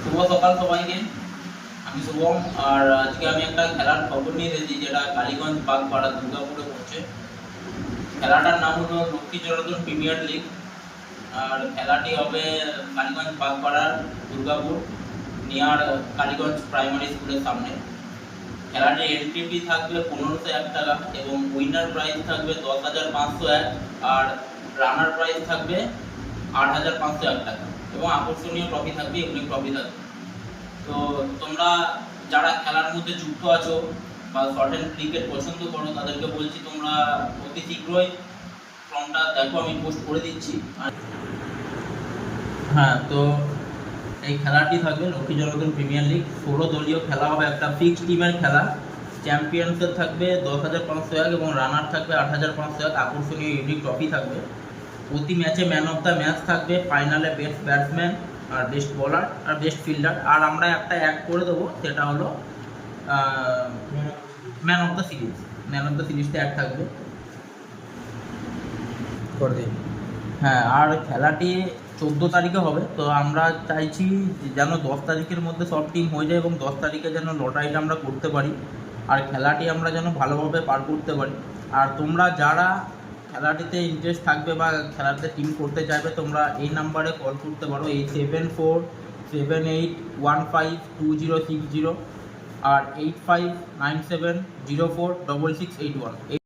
শুভ সকাল সবাইকে। আমি শুভম। আর আজকে আমি একটা খেলার খবর নিয়ে এসেছি, যেটা কালীগঞ্জ বাগপাড়া দুর্গাপুরে পড়ছে। খেলাটার নাম হলো লক্ষ্মীজনার্দন প্রিমিয়ার লিগ। আর খেলাটি হবে কালীগঞ্জ বাগপাড়ার দুর্গাপুর নিয়ার কালীগঞ্জ প্রাইমারি স্কুলের সামনে। খেলাটির এন্ট্রি ফি থাকবে 1501 টাকা এবং উইনার প্রাইজ থাকবে 10,501 আর রানার প্রাইজ থাকবে 8,501 টাকা এবং আকর্ষণীয় ট্রফি থাকবে, ইউনিক ট্রফি থাকবে। তো তোমরা যারা খেলার মধ্যে যুক্ত আছো বা শর্ট অ্যান্ড ক্রিকেট পছন্দ করো, তাদেরকে বলছি তোমরা অতি শীঘ্রই ফর্মটা দেখো, আমি পোস্ট করে দিচ্ছি। হ্যাঁ, তো এই খেলাটি থাকবে লক্ষ্মীজনার্দন প্রিমিয়ার লিগ। 16 দলীয় খেলা হবে, একটা ফিক্সড টিমের খেলা। চ্যাম্পিয়নসের থাকবে 10,501 এবং রানার থাকবে 8,501। আকর্ষণীয় ইউনিক ট্রফি থাকবে। প্রতি ম্যাচে ম্যান অফ দ্য ম্যাচ থাকবে, ফাইনালে বেস্ট ব্যাটসম্যান আর বেস্ট বোলার আর বেস্ট ফিল্ডার। আর আমরা একটা অ্যাড করে দেবো, সেটা হলো man of the series. Man of the সিরিজটা অ্যাড থাকবে করে দিন। হ্যাঁ, আর খেলাটি 14 তারিখে হবে। তো আমরা চাইছি যেন 10 তারিখের মধ্যে সব টিম হয়ে যায় এবং 10 তারিখে যেন লটারিটা আমরা করতে পারি আর খেলাটি আমরা যেন ভালোভাবে পার করতে পারি। আর তোমরা যারা খেলাটিতে ইন্টারেস্ট থাকবে বা খেলাতে টিম করতে চাইবে, তোমরা এই নাম্বারে কল করতে পারো, এই 7478152060 আর 8597046681।